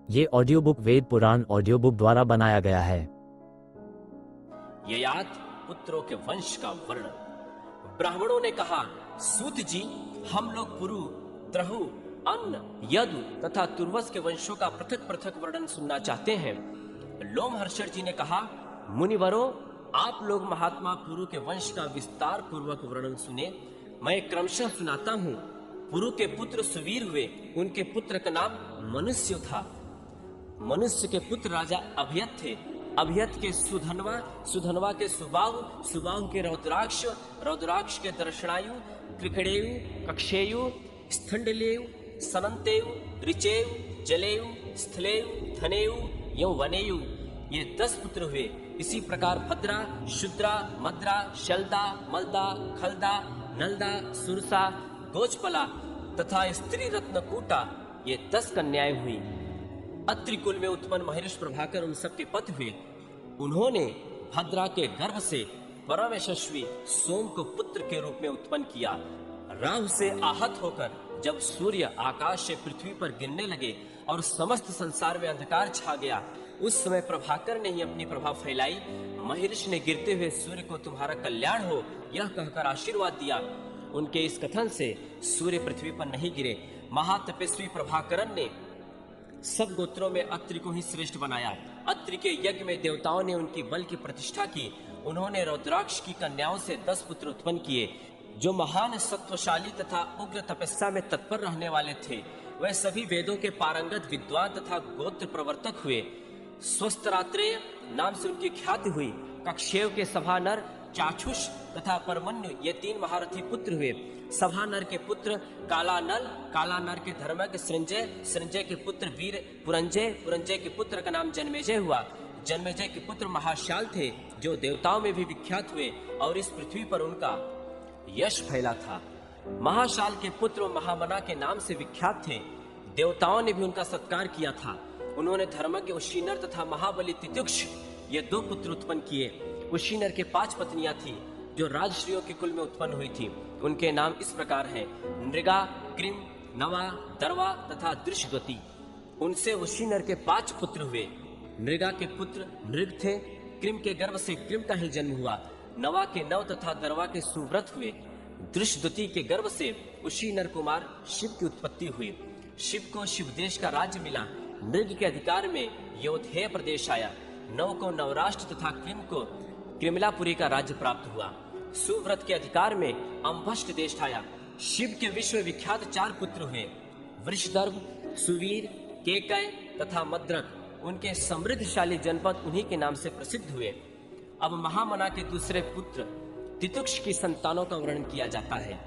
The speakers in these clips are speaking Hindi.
ये audio book Veda Purana audio book द्वारा बनाया गया है। ययाति पुत्रों के वंश का वर्णन। ब्राह्मणों ने कहा, सूत जी, हम लोग पुरु, द्रहु, अन्न, यदु तथा तुर्वस के वंशों का पृथक पृथक वर्णन सुनना चाहते हैं। लोमहर्षण जी ने कहा, मुनिवरों, आप लोग महात्मा पुरु के वंश का विस्तार पूर्वक वर्णन सुने। मैं क्रमशः सुनाता हूँ। पुरु के पुत्र सुवीर हुए। उनके पुत्र का नाम मनुष्य था। मनुष्य के पुत्र राजा अभयत थे। अभयत के सुधनवा, सुधनवा के सुबाहु, सुबाहु के रौद्राक्ष, रौद्राक्ष के दर्शनायु, क्रिकड़ेयु, कक्षेयु, स्थंडलेयु, सनंतेयु, ऋचेयु, जलेयु, स्थलेयु, धनेयु, यौवनेयु, ये 10 पुत्र हुए। इसी प्रकार भद्रा, शुद्रा, मद्रा, शलदा, मलदा, खलदा, नलदा, सुरसा, गोचपला तथा स्त्री रत्नकूटा, ये 10 कन्याएं हुई। अत्रि कुल में उत्पन्न महर्षि प्रभाकर उन सबके पति हुए। उन्होंने भद्रा के गर्भ से परम यशस्वी सोम को पुत्र के रूप में उत्पन्न किया। राहु से आहत होकर जब सूर्य आकाश से पृथ्वी पर गिरने लगे और समस्त संसार में अंधकार छा गया, उस समय प्रभाकर ने ही अपनी प्रभा फैलाई। महर्षि ने गिरते हुए सूर्य को तुम्हारा कल्याण हो यह कहकर आशीर्वाद दिया। उनके इस कथन से सूर्य पृथ्वी पर नहीं गिरे। महातपस्वी प्रभाकरन ने सब गोत्रों में अत्रि को ही श्रेष्ठ बनाया। अत्रि के यज्ञ में देवताओं ने उनकी बल की प्रतिष्ठा की। उन्होंने रौद्राक्ष की कन्याओं से 10 पुत्र उत्पन्न किए, जो महान सत्वशाली तथा उग्र तपस्या में तत्पर रहने वाले थे। वह सभी वेदों के पारंगत विद्वान तथा गोत्र प्रवर्तक हुए। स्वस्त्रात्रेय नाम से उनकी ख्याति हुई। कक्षेव के सभानर, चाक्षुष तथा परमन्यु, ये 3 महारथी पुत्र हुए। सभानर के पुत्र कालानल, कालानर के धर्मज्ञ सृंजय, सृंजय के पुत्र वीर पुरंजय, पुरंजय के पुत्र का नाम जन्मेजय हुआ। जन्मेजय के पुत्र महाशाल थे, जो देवताओं में भी विख्यात हुए और इस पृथ्वी पर उनका यश फैला था। महाशाल के पुत्र महामना के नाम से विख्यात थे। देवताओं ने भी उनका सत्कार किया था। उन्होंने धर्मज्ञ उशीनर तथा महाबली तित्युक्ष, ये 2 पुत्र उत्पन्न किए। उशीनर के 5 पत्नियां थी, जो राजश्रियों के कुल में उत्पन्न हुई थी। उनके नाम इस प्रकार हैं, नृगा, क्रिम, नवा, दरवा तथा दृश्यगति। उनसे उशीनर के 5 पुत्र हुए। नृगा के पुत्र नृग थे। क्रिम के गर्भ से क्रिम का ही जन्म हुआ। नवा के नव तथा दरवा के सुव्रत हुए। दृश्यगति के गर्भ से उशीनर कुमार शिव की उत्पत्ति हुई। शिव को शिवदेश का राज्य मिला। नृग के अधिकार में योधेय प्रदेश आया। नव को नवराष्ट्र तथा क्रिम को कृमिलापुरी का राज्य प्राप्त हुआ। सुव्रत के अधिकार में अम्भष्ट देश आया। शिव के विश्व विख्यात 4 पुत्र हुए, वृषदर्भ, सुवीर, केकय तथा मद्रक। उनके समृद्धशाली जनपद उन्हीं के नाम से प्रसिद्ध हुए। अब महामना के दूसरे पुत्र तितुक्ष की संतानों का वर्णन किया जाता है।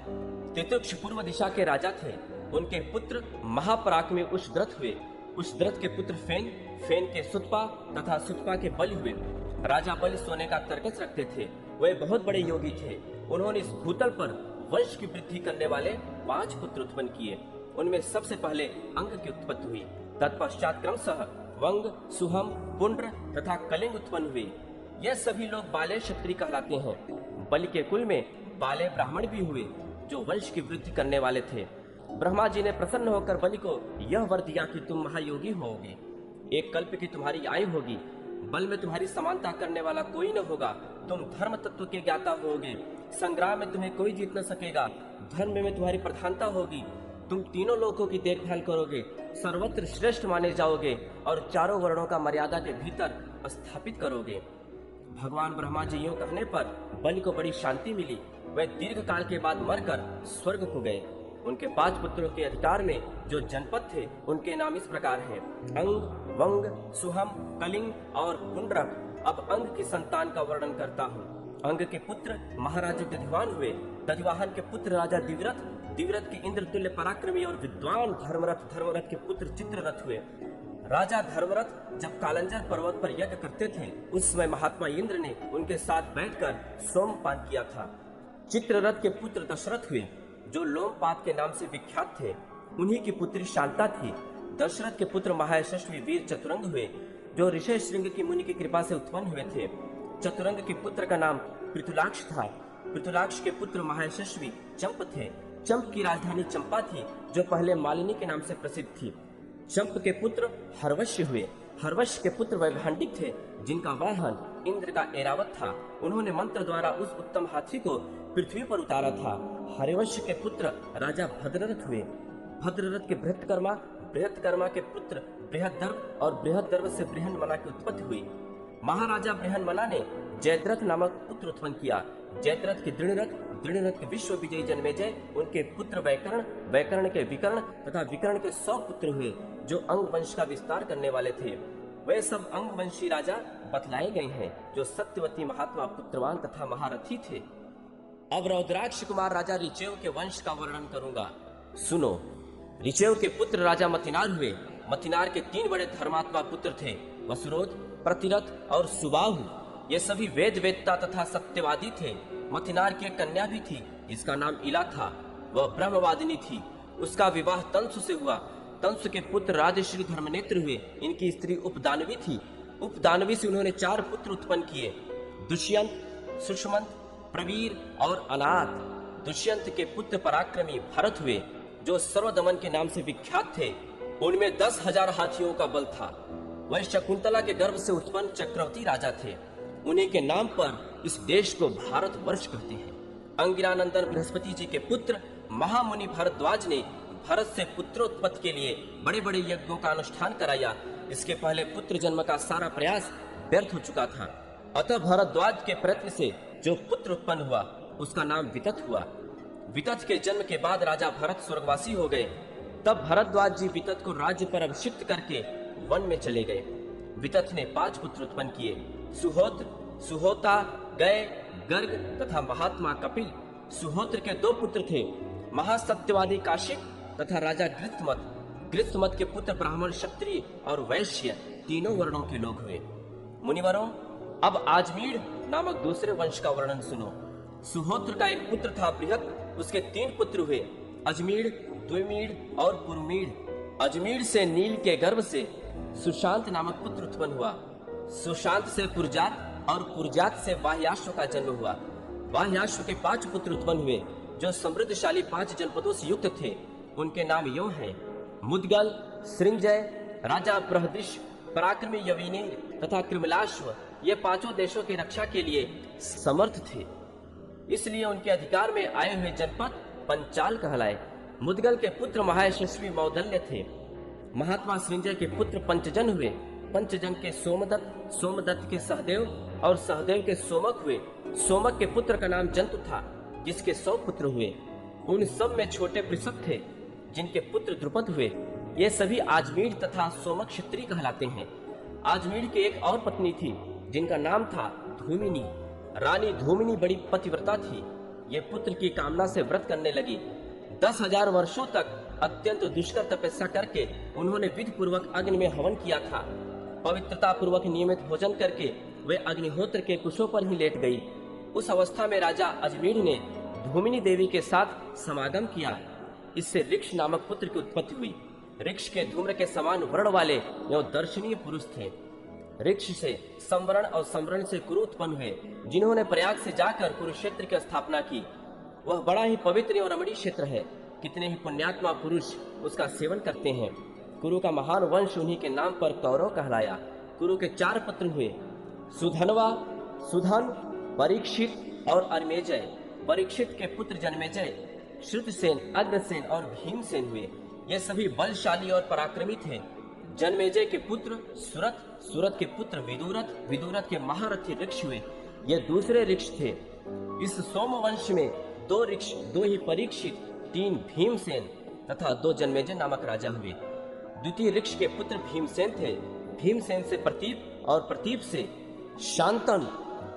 तितुक्ष पूर्व दिशा के राजा थे। उनके पुत्र महापराक्रमी उषद्रथ हुए। उषद्रथ के पुत्र फेन, फेन के सुतपा तथा सुतपा के बलि हुए। राजा बलि सोने का तरकस रखते थे। वे बहुत बड़े योगी थे। उन्होंने इस भूतल पर वंश की वृद्धि करने वाले 5 पुत्र उत्पन्न किए। उनमें सबसे पहले अंग की उत्पत्ति हुई। तत्पश्चात क्रमशः वंग, सुहम, पुंड्र तथा कलिंग उत्पन्न हुए। यह सभी लोग बाले क्षत्रिय कहलाते हैं। बलि के कुल में बाले ब्राह्मण भी हुए, जो वंश की वृद्धि करने वाले थे। ब्रह्मा जी ने प्रसन्न होकर बलि को यह वर दिया कि तुम महायोगी होगे। 1 कल्प की तुम्हारी आयु होगी। बल में तुम्हारी समानता करने वाला कोई न होगा। तुम धर्म तत्व के ज्ञाता होगे। संग्राम में तुम्हें कोई जीत न सकेगा। धर्म में तुम्हारी प्रधानता होगी। तुम तीनों लोगों की देखभाल करोगे। सर्वत्र श्रेष्ठ माने जाओगे और चारों वर्णों का मर्यादा के भीतर स्थापित करोगे। भगवान ब्रह्मा जी यूं कहने पर बलि को बड़ी शांति मिली। वह दीर्घ काल के बाद मरकर स्वर्ग को गए। उनके 5 पुत्रों के अधिकार में जो जनपद थे, उनके नाम इस प्रकार हैं, अंग, वंग, सुहम, कलिंग और पुंड्रक। अब अंग की संतान का वर्णन करता हूँ। अंग के पुत्र महाराजा दधिवाहन हुए। दधिवाहन के पुत्र राजा दिव्रत, दिव्रत के इंद्र तुल्य पराक्रमी और विद्वान धर्मरथ, धर्मरथ के पुत्र चित्ररथ हुए। राजा धर्मरथ जब कालंजर पर्वत पर यज्ञ करते थे, उस समय महात्मा इंद्र ने उनके साथ बैठकर सोमपान किया था। चित्ररथ के पुत्र दशरथ हुए, जो लोमपात के नाम से विख्यात थे। उन्हीं की पुत्री शांता थी। दशरथ के पुत्र महायशस्वी वीर चतुरंग हुए, जो ऋषि श्रृंग की मुनि की कृपा से उत्पन्न हुए थे। चतुरंग के पुत्र का नाम पृथुलाक्ष था। पृथुलाक्ष के पुत्र महायशस्वी चंप थे। चंप की राजधानी चंपा थी, जो पहले मालिनी के नाम से प्रसिद्ध थी। चंप के पुत्र हर्वश्य हुए। हर्वश्य के पुत्र वैभांडिक थे, जिनका वाहन इंद्र का ऐरावत था। उन्होंने मंत्र द्वारा उस उत्तम हाथी को पृथ्वी पर उतारा था। हर्वश्य के पुत्र राजा भद्ररथ हुए। भद्ररथ के बृहत्कर्मा के पुत्र बृहद्दर्भ और बृहद्दर्भ से बृहन्मना की उत्पत्ति हुई। महाराजा बृहन्मना ने जयद्रथ नामक पुत्र उत्पन्न किया। जयद्रथ के दृढ़रथ के विश्व विजयी जन्मेजय, उनके पुत्र वैकर्ण के विकर्ण तथा विकर्ण के 100 पुत्र हुए, जो अंग वंश का विस्तार करने वाले थे। वे सब अंगवंशी राजा बतलाए गए हैं, जो सत्यवती महात्मा पुत्रवान तथा महारथी थे। अब रौद्राक्ष कुमार राजा ऋचेव के वंश का वर्णन करूंगा। सुनो। ऋचेव के पुत्र राजा मतिनार हुए। मतिनार के 3 बड़े धर्मात्मा पुत्र थे, वसुरोध, प्रतिरथ और सुबाहु। ये सभी वेदता तथा सत्यवादी थे। मतिनार की एक कन्या भी थी, जिसका नाम इला था। वह ब्रह्मवादिनी थी। उसका विवाह तंसु से हुआ। तंसु के पुत्र राजश्री धर्मनेत्र हुए। इनकी स्त्री उपदानवी थी। उपदानवी से उन्होंने 4 पुत्र उत्पन्न किए, दुष्यंत, सुषमंत, प्रवीर और अनाथ। दुष्यंत के पुत्र पराक्रमी भरत हुए, जो सर्वदमन के नाम से विख्यात थे। उनमें 10,000 हाथियों का बल था। वह शकुंतला के गर्भ से उत्पन्न चक्रवर्ती राजा थे। उन्हीं के नाम पर इस देश को भारत वर्ष कहते हैं। अंगिरानंदन बृहस्पति जी के पुत्र महामुनि भरद्वाज ने भरत से पुत्रोत्पत्ति के लिए बड़े बड़े यज्ञों का अनुष्ठान कराया। इसके पहले पुत्र जन्म का सारा प्रयास व्यर्थ हो चुका था। अतः भरद्वाज के प्रयत्न से जो पुत्र उत्पन्न हुआ, उसका नाम वितत हुआ। वितत के जन्म के बाद राजा भरत स्वर्गवासी हो गए। तब भरद्वाज जी वितत को राज्य पर अभिषिक्त करके वन में चले गए। वितत ने 5 पुत्र उत्पन्न किए, सुहोत्र, सुहोता, गय, गर्ग तथा महात्मा कपिल। सुहोत्र के 2 पुत्र थे, महासत्यवादी काशिक तथा राजा गृत्मत। गृत्मत के पुत्र ब्राह्मण, क्षत्रिय और वैश्य, तीनों वर्णों के लोग हुए। मुनिवरों, अब आजमीर नामक दूसरे वंश का वर्णन सुनो। सुहोत्र का एक पुत्र था बृहत, उसके 3 पुत्र हुए, अजमीर, द्विमीर और पुरमीर। अजमीर से नील के गर्भ से सुशांत नामक पुत्र उत्पन्न हुआ। सुशांत से पुरजात और पुरजात से वाह्याश्व का जन्म हुआ। वाह्याश्व के 5 पुत्र उत्पन्न हुए, जो समृद्धशाली 5 जनपदों से युक्त थे। उनके नाम यो हैं, मुदगल, सृंजय, राजा बृहदृश, पराक्रमी यवीनेर तथा कृमलाश्व। ये 5 देशों की रक्षा के लिए समर्थ थे, इसलिए उनके अधिकार में आए हुए जनपद पंचाल कहलाए। मुदगल के पुत्र महायशस्वी मौदल्य थे। महात्मा सृंजय के पुत्र पंचजन हुए। पंचजन के सोमदत्त, सोमदत्त के सहदेव और सहदेव के सोमक हुए। सोमक के पुत्र का नाम जंतु था, जिसके 100 पुत्र हुए। उन सब में छोटे पृषभ थे, जिनके पुत्र द्रुपद हुए। ये सभी आजमीर तथा सोमक क्षत्रिय कहलाते हैं। आजमीर की एक और पत्नी थी, जिनका नाम था धूमिनी। रानी धूमिनी बड़ी पतिव्रता थी। ये पुत्र की कामना से व्रत करने लगी। 10,000 वर्षों तक अत्यंत दुष्कर तपस्या करके उन्होंने विधि पूर्वक अग्नि में हवन किया था। पवित्रता पूर्वक नियमित भोजन करके वे अग्निहोत्र के कुशों पर ही लेट गई। उस अवस्था में राजा अजमीर ने धूमिनी देवी के साथ समागम किया। इससे ऋक्ष नामक पुत्र की उत्पत्ति हुई। ऋक्ष के धूम्र के समान वर्ण वाले एवं दर्शनीय पुरुष थे। ऋक्ष से संवरण और संवरण से कुरु उत्पन्न हुए, जिन्होंने प्रयाग से जाकर कुरुक्षेत्र की स्थापना की। वह बड़ा ही पवित्र और रमणीय क्षेत्र है। कितने ही पुण्यात्मा पुरुष उसका सेवन करते हैं। कुरु का महान वंश उन्हीं के नाम पर कौरव कहलाया। कुरु के 4 पुत्र हुए, सुधनवा, सुधन, परीक्षित और अरमेजय। परीक्षित के पुत्र जन्मेजय, श्रुतसेन, अग्रसेन और भीमसेन हुए। ये सभी बलशाली और पराक्रमी थे। जन्मेजय के पुत्र सुरथ, सुरथ के पुत्र विदुरथ, विदुरथ के महारथी ऋक्ष हुए। ये दूसरे ऋक्ष थे। इस सोम वंश में 2 ऋक्ष, 2 ही परीक्षित, 3 भीमसेन तथा 2 जन्मेजय नामक राजा हुए। द्वितीय ऋक्ष के पुत्र भीमसेन थे। भीमसेन से प्रतीप और प्रतीप से शांतन,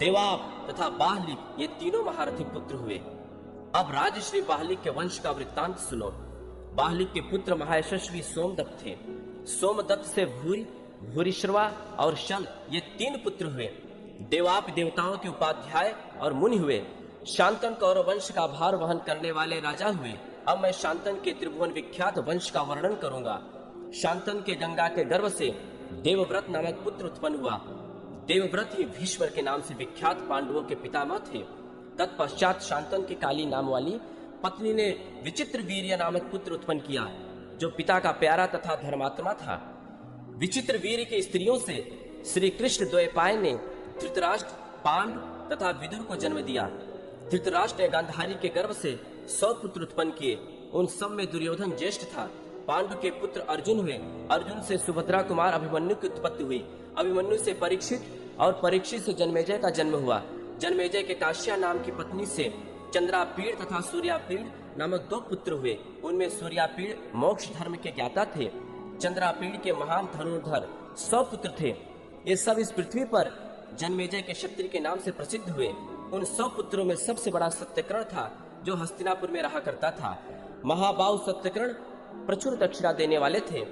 देवाप तथा बाहलिक, ये तीनों महारथी पुत्र हुए। अब राजश्री बाहलिक के वंश का वृत्तांत सुनो। बाहलिक के पुत्र महायशस्वी सोमदत्त थे। सोमदत्त से भूरि, भूरिश्रवा और शल, ये 3 पुत्र हुए। देवाप देवताओं के उपाध्याय और मुनि हुए। शांतन कौरव वंश का भार वहन करने वाले राजा हुए। अब मैं शांतन के त्रिभुवन विख्यात वंश का वर्णन करूंगा। शांतन के गंगा के गर्भ से देवव्रत नामक पुत्र उत्पन्न हुआ। देवव्रत ही भीष्म के नाम से विख्यात पांडवों के पितामह थे। तत्पश्चात शांतन की काली नाम वाली पत्नी ने विचित्र वीर्य नामक पुत्र उत्पन्न किया। जो पिता का प्यारा तथा धर्मात्मा था। विचित्र वीर की स्त्रियों से श्री कृष्ण द्वैपायन ने धृतराष्ट्र, पांडु तथा विदुर को जन्म दिया। धृतराष्ट्र ने गांधारी के गर्भ से 100 पुत्र उत्पन्न किए। उन सब में दुर्योधन ज्येष्ठ था। पांडु के पुत्र अर्जुन हुए। अर्जुन से सुभद्रा कुमार अभिमन्यु की उत्पत्ति हुई। अभिमन्यु से परीक्षित और परीक्षित से जन्मेजय का जन्म हुआ। जन्मेजय के काश्या नाम की पत्नी से चंद्रापीड़ तथा सूर्यापीड़ नामक 2 पुत्र हुए। उनमें सूर्यापीड़ मोक्ष धर्म के ज्ञाता थे। चंद्रापीड़ के महान धनुर्धर 100 पुत्र थे। ये सब इस पृथ्वी पर जन्मेजय के क्षत्रिय के नाम से प्रसिद्ध हुए। उन 100 पुत्रों में सबसे बड़ा सत्यकर्ण था, जो हस्तिनापुर में रहा करता था। महाबाहु सत्यकर्ण प्रचुर दक्षिणा देने वाले थे।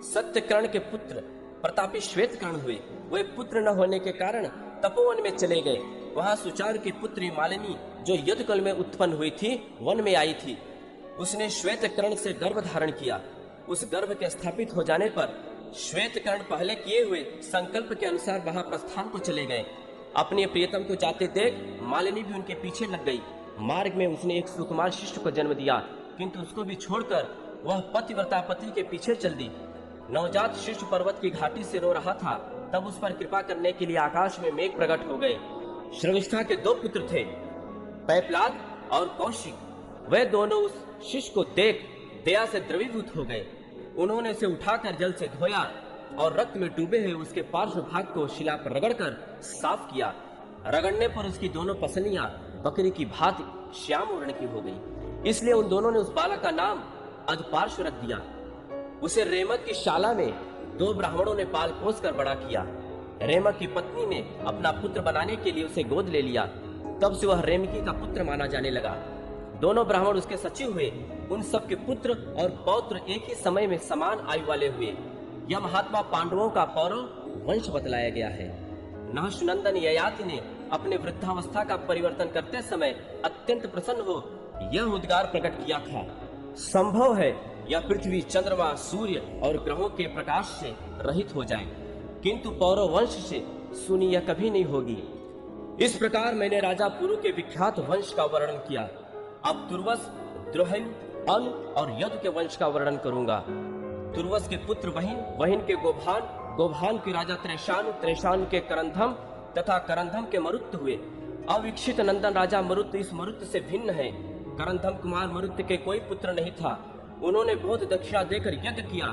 सत्यकर्ण के पुत्र प्रतापी श्वेतकर्ण हुए। वे पुत्र न होने के कारण तपोवन में चले गए। वहां सुचारु की पुत्री मालिनी, जो युद्ध काल में उत्पन्न हुई थी, वन में आई थी। उसने श्वेतकर्ण से गर्भ धारण किया। उस गर्भ के स्थापित हो जाने पर श्वेतकर्ण पहले किए हुए संकल्प के अनुसार वहां प्रस्थान को चले गए। अपने प्रियतम को जाते देख मालिनी भी उनके पीछे लग गई। मार्ग में उसने एक सुकुमार शिष्य को जन्म दिया, किंतु उसको भी छोड़कर वह पतिव्रता पति के पीछे चल दी। नवजात शिशु पर्वत की घाटी से रो रहा था। तब उस पर कृपा करने के लिए आकाश में मेघ प्रकट हो गए। श्रविष्ठा के 2 पुत्र थे, पैपलाद और कौशिक। वे दोनों उस शिष्य को देख दया से द्रवीभूत हो गए। उन्होंने उसे उठाकर जल से धोया और रक्त में डूबे हुए उसके पार्श्व भाग को शिला पर रगड़कर साफ किया। रगड़ने पर उसकी दोनों पसलियां बकरी की भांति श्याम वर्ण की हो गई। इसलिए उन दोनों ने उस बालक का नाम अधपार्श्व रख दिया। उसे रेमत की शाला में 2 ब्राह्मणों ने पाल पोस कर बड़ा किया। रेमक की पत्नी ने अपना पुत्र बनाने के लिए उसे गोद ले लिया। तब से वह रेमकी का पुत्र माना जाने लगा। दोनों ब्राह्मण उसके सचिव हुए। उन सब के पुत्र और पौत्र एक ही समय में समान आयु वाले हुए। यह महात्मा पांडवों का पौरव वंश बतलाया गया है। नहुषनंदन ययाति ने अपने वृद्धावस्था का परिवर्तन करते समय अत्यंत प्रसन्न हो यह उद्गार प्रकट किया था, संभव है यह पृथ्वी, चंद्रमा, सूर्य और ग्रहों के प्रकाश से रहित हो जाए, किंतु पौरव वंश से सुनी यह कभी नहीं होगी। इस प्रकार मैंने राजा पुरु के विख्यात वंश का वर्णन किया। अब तुर्वस, द्रुहयु, अनु और यदु के वंश का वर्णन करूंगा। तुर्वस के पुत्र वहिन, वहिन के गोभान, गोभान के राजा त्रेशानु, त्रेशानु के करंधम तथा करंधम के मरुत हुए। अविक्षित नंदन राजा मरुत इस मरुत से भिन्न है। करंधम कुमार मरुत के कोई पुत्र नहीं था। उन्होंने बहुत दक्षिणा देकर यज्ञ किया।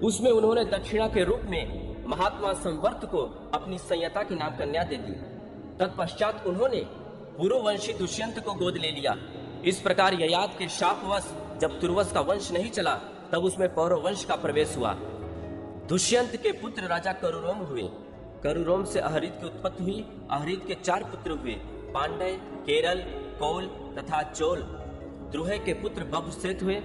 उसमें उन्होंने दक्षिणा के रूप में महात्मा संवर्त को अपनी संयता के नाम कन्या दे दी। तत्पश्चात उन्होंने पुरुवंशी दुष्यंत को गोद ले लिया। इस प्रकार ययाति के शापवश जब तुर्वस का वंश नहीं चला, तब उसमें पौरव वंश का प्रवेश हुआ। दुष्यंत के पुत्र राजा करुरोम हुए। करुरोम से अहरित की उत्पत्ति हुई। अहरित के 4 पुत्र हुए, पांडय, केरल, कौल तथा चोल। द्रुह के पुत्र बभ्रसेत हुए।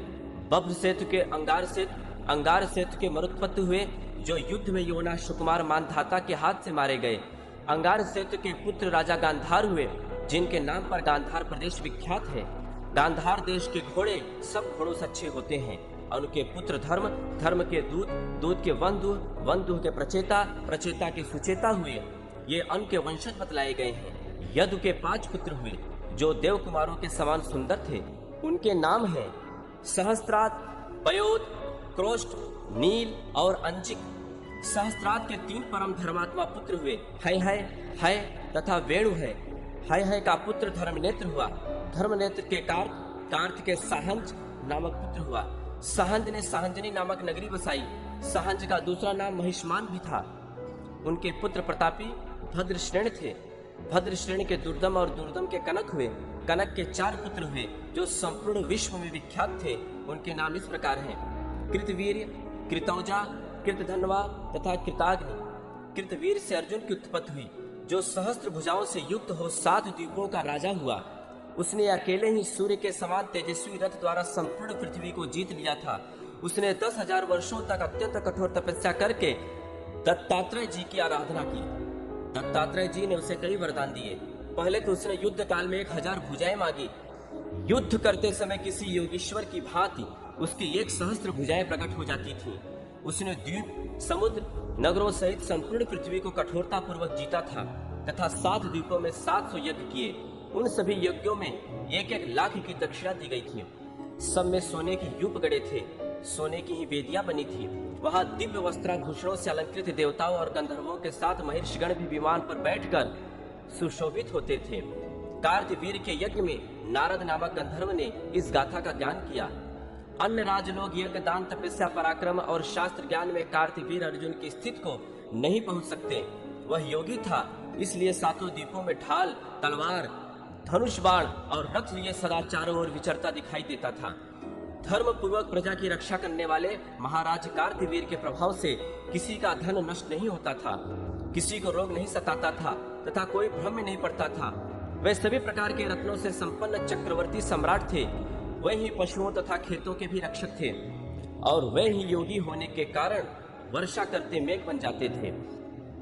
बभ्रसेतु के अंगारसेतु, अंगारसेतु के मरुत्पत्ति हुए, जो युद्ध में योना सुकुमार मानधाता के हाथ से मारे गए। अंगारसेतु के पुत्र राजा गांधार हुए, जिनके नाम पर गांधार प्रदेश विख्यात है। गांधार देश के घोड़े सब घोड़ों से अच्छे होते हैं। उनके पुत्र धर्म, धर्म के दूत, दूत के वंदु, वंदु के प्रचेता, प्रचेता के सुचेता हुए। ये अन के वंशज बतलाए गए हैं। यदु के 5 पुत्र हुए, जो देव कुमारों के समान सुंदर थे। उनके नाम हैं सहस्त्रात, पयोद, क्रोष्ट, नील और अंचिक। सहस्त्रात के 3 परम धर्मात्मा पुत्र हुए, हय तथा वेणु है। हय का पुत्र धर्मनेत्र हुआ। धर्मनेत्र के कार्त के साहंज नामक पुत्र हुआ। साहंज ने साहंजनी नामक नगरी बसाई। साहंज का दूसरा नाम महिष्मान भी था। उनके पुत्र प्रतापी भद्रश्रेण थे। भद्रश्रेण के दुर्दम और दुर्दम के कनक हुए। कनक के 4 पुत्र हुए, जो संपूर्ण विश्व में विख्यात थे। उनके नाम इस प्रकार हैं: कृतवीर्य, कृतौजा, कृतधनवा तथा कृताग्नि। कृतवीर से अर्जुन की उत्पत्ति हुई, जो सहस्त्र भुजाओं से युक्त हो 7 द्वीपों का राजा हुआ। उसने अकेले ही सूर्य के समान तेजस्वी रथ द्वारा संपूर्ण पृथ्वी को जीत लिया था। उसने 10,000 वर्षों तक अत्यंत कठोर तपस्या करके दत्तात्रेय जी की आराधना की। दत्तात्रेय जी ने उसे कई वरदान दिए। पहले तो उसने युद्ध काल में 1000 भुजाएं मांगी। युद्ध करते समय किसी योगीश्वर की भांति उसकी 1,000 भुजाएं प्रकट हो जाती थी। उसने द्वीप, समुद्र, नगरों सहित संपूर्ण पृथ्वी को कठोरता पूर्वक जीता था तथा 7 द्वीपों में 700 यज्ञ किए। उन सभी यज्ञों में 1-1 लाख की दक्षिणा दी गई थी। सब में सोने के यूप गड़े थे। सोने की ही वेदियां बनी थी। वहां दिव्य वस्त्राभूषणों से अलंकृत देवताओं और गंधर्वों के साथ महर्षिगण भी विमान पर बैठकर सुशोभित होते थे। कार्तवीर्य के यज्ञ में नारद नामक गंधर्व ने इस गाथा का ज्ञान किया। अन्य राजलोग यज्ञ, दान, तपस्या, पराक्रम और शास्त्र ज्ञान में कार्तवीर्य अर्जुन की स्थिति को नहीं पहुंच सकते। वह योगी था, इसलिए सातों द्वीपों में ढाल, तलवार, धनुष बाण और रथ लिए सदा चारों ओर विचरता दिखाई देता था। धर्म पूर्वक प्रजा की रक्षा करने वाले महाराज कार्तवीर्य के प्रभाव से किसी का धन नष्ट नहीं होता था, किसी को रोग नहीं सताता था तथा कोई भ्रम में नहीं पड़ता था। वे सभी प्रकार के रत्नों से संपन्न चक्रवर्ती सम्राट थे। वे ही पशुओं तथा खेतों के भी रक्षक थे और वे ही योगी होने के कारण वर्षा करते मेघ बन जाते थे।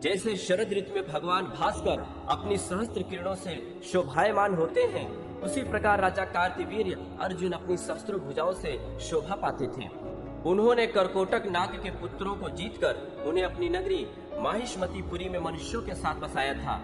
जैसे शरद ऋतु में भगवान भास्कर अपनी सहस्त्र किरणों से शोभायमान होते हैं, उसी प्रकार राजा कार्तवीर्य अर्जुन अपनी सहस्त्र भुजाओं से शोभा पाते थे। उन्होंने करकोटक नाग के पुत्रों को जीतकर उन्हें अपनी नगरी माहिष्मतीपुरी में मनुष्यों के साथ बसाया था।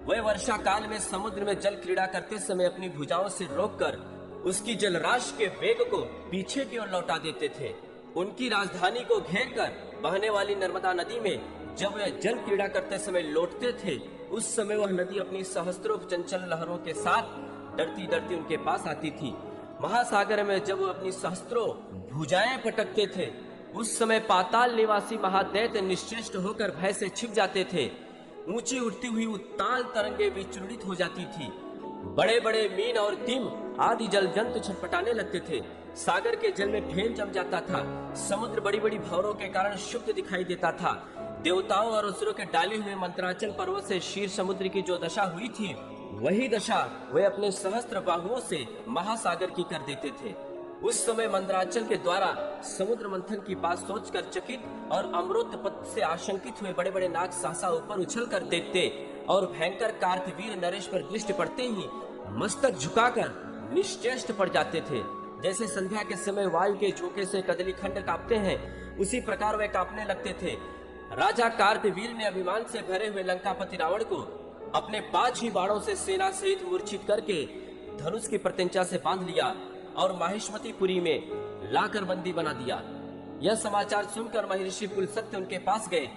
वे वर्षा काल में समुद्र में जल क्रीड़ा करते समय अपनी भुजाओं से रोककर उसकी जलराशि के वेग को पीछे की ओर लौटा देते थे। उनकी राजधानी को घेरकर बहने वाली नर्मदा नदी में जब वे जल क्रीड़ा करते समय लौटते थे, उस समय वह नदी अपनी सहस्त्रों चंचल लहरों के साथ डरती डरती उनके पास आती थी। महासागर में जब वो अपनी सहस्त्रों भुजाएं पटकते थे, उस समय पाताल निवासी महादैत्य निश्चेष्ट होकर भय से छिप जाते थे। ऊंची उठती हुई उत्ताल तरंगे विचूर्णित हो जाती थी। बड़े बड़े मीन और तिम आदि जल जंतु छटपटाने लगते थे। सागर के जल में फेन जम जाता था। समुद्र बड़ी बड़ी भंवरों के कारण शुद्ध दिखाई देता था। देवताओं और असुरों के डाले हुए मंत्राचल पर्वत से क्षीर समुद्र की जो दशा हुई थी, वही दशा वे अपने सहस्त्र बाहुओं से महासागर की कर देते थे। उस समय मंदराचल के द्वारा समुद्र मंथन की बात सोचकर चकित और अमृतपद से आशंकित हुए बड़े बड़े नाग सहसा ऊपर उछल कर देखते और भयंकर कार्तवीर्य नरेश पर दृष्टि पड़ते ही मस्तक झुकाकर निश्चेष्ट पड़ जाते थे। जैसे संध्या के समय वायु के झोंके से कदली खंड कांपते हैं, उसी प्रकार वे कांपने लगते थे। राजा कार्तवीर्य ने अभिमान से भरे हुए लंकापति रावण को अपने 5 ही बाणों से सेना सहित मूर्छित करके धनुष की प्रत्यंचा से बांध लिया और माहिष्मतीपुरी में लाकर बंदी बना दिया। यह समाचार सुनकर महर्षि पुलस्त्य उनके पास गए।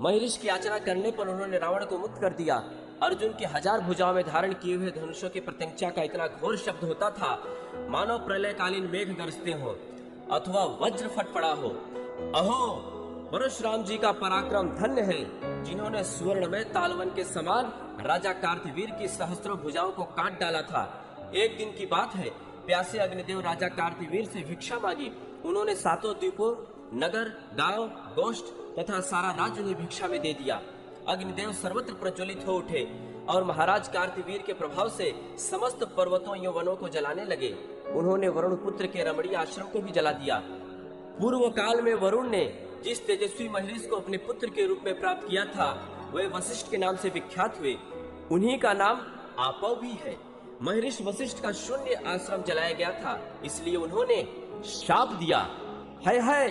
महर्षि की याचना करने पर उन्होंने रावण को मुक्त कर दिया। अर्जुन के 1000 भुजाओं में धारण किए हुए धनुषों की प्रत्यंचा का इतना घोर शब्द होता था, मानो प्रलयकालीन मेघ गरजते हो अथवा वज्र फट पड़ा हो। अहो, परशुराम जी का पराक्रम धन्य है, जिन्होंने स्वर्ण में तालवन के समान राजा कार्तवीर्य की सहस्त्रों भुजाओं को काट डाला था। एक दिन की बात है, प्यासे अग्निदेव राजा कार्तवीर्य से भिक्षा मांगी। उन्होंने 7 द्वीपों, नगर, गांव, गोष्ठ तथा सारा राज्य उन्हें भिक्षा में दे दिया। अग्निदेव सर्वत्र प्रज्वलित हो उठे और महाराज कार्तवीर्य के प्रभाव से समस्त पर्वतों एवं वनों को जलाने लगे। उन्होंने वरुण पुत्र के रमणीय आश्रम को भी जला दिया। पूर्व काल में वरुण ने जिस तेजस्वी महर्षि को अपने पुत्र के रूप में प्राप्त किया था, वे वशिष्ठ के नाम से विख्यात हुए। उन्हीं का नाम आपव भी है। महर्षि वशिष्ठ का शून्य आश्रम जलाया गया था, इसलिए उन्होंने शाप दिया, हाय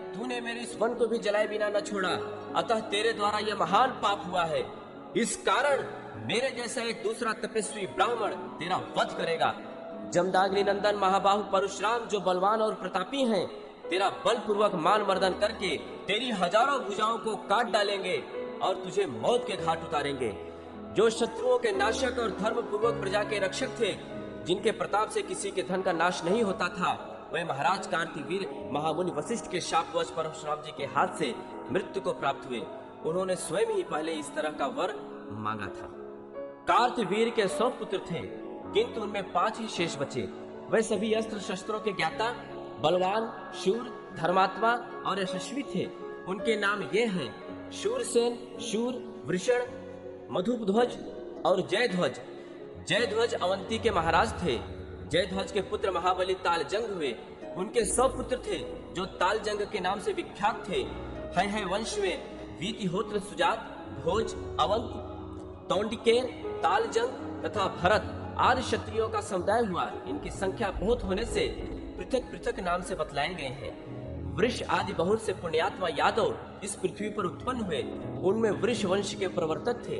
तूने मेरे इस वन को भी जलाए बिना न छोड़ा, अतः तेरे द्वारा यह महान पाप हुआ है। इस कारण मेरे जैसा एक दूसरा तपस्वी ब्राह्मण तेरा वध करेगा। जमदाग्नि नंदन महाबाहु परशुराम जो बलवान और प्रतापी हैं, तेरा बलपूर्वक मान मर्दन करके तेरी हजारों भुजाओं को काट डालेंगे और तुझे मौत के घाट उतारेंगे। जो शत्रुओं के नाशक और धर्म पूर्वक प्रजा के रक्षक थे, जिनके प्रताप से किसी के धन का नाश नहीं होता था, वे महाराज कार्तवीर्य महामुनि वशिष्ठ के शापवश परशुराम जी के हाथ से मृत्यु को प्राप्त हुए। उन्होंने स्वयं ही पहले इस तरह का वर मांगा था। कार्तवीर्य के 100 पुत्र थे, किंतु उनमें 5 ही शेष बचे। वे सभी अस्त्र शस्त्रों के ज्ञाता, बलवान, शूर, धर्मात्मा और यशस्वी थे। उनके नाम ये हैं: शूरसेन, शूर, वृषण, मधुपध्वज और जयध्वज। जयध्वज अवंती के महाराज थे। जयध्वज के पुत्र महाबली तालजंग हुए। उनके 100 पुत्र थे जो तालजंग के नाम से विख्यात थे। है वंश में वीतिहोत्र, सुजात, भोज, अवंत, तौंडिकेन, तालजंग तथा भरत आदि क्षत्रियों का समुदाय हुआ। इनकी संख्या बहुत होने से पृथक पृथक नाम से बतलाए गए हैं। वृष आदि बहुत से पुण्यात्मा यादव इस पृथ्वी पर उत्पन्न हुए। उनमें वृष वंश के प्रवर्तक थे।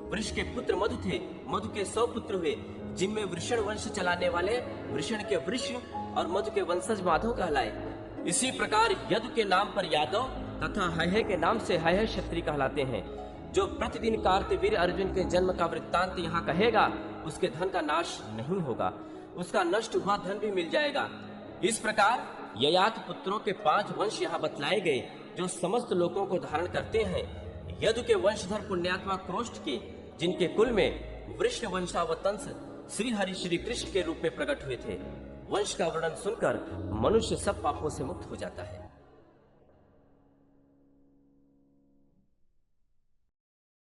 वृष के पुत्र मधु थे। मधु के 100 पुत्र हुए, जिनमें वृषण वंश चलाने वाले वृषण के वृष और मधु के वंशज माधव कहलाए। इसी प्रकार यदु के नाम पर यादव तथा हय के नाम से हय क्षत्रिय कहलाते हैं। जो प्रतिदिन कार्तवीर अर्जुन के जन्म का वृत्तांत यहाँ कहेगा, उसके धन का नाश नहीं होगा, उसका नष्ट हुआ धन भी मिल जाएगा। इस प्रकार ययाति पुत्रों के 5 वंश यहाँ बतलाए गए, जो समस्त लोगों को धारण करते हैं। यदु के वंशधर पुण्यात्मा क्रोष्ट के, जिनके कुल में वृष्ण वंशावतंस श्री हरि श्री कृष्ण के रूप में प्रकट हुए थे। वंश का वर्णन सुनकर मनुष्य सब पापों से मुक्त हो जाता है।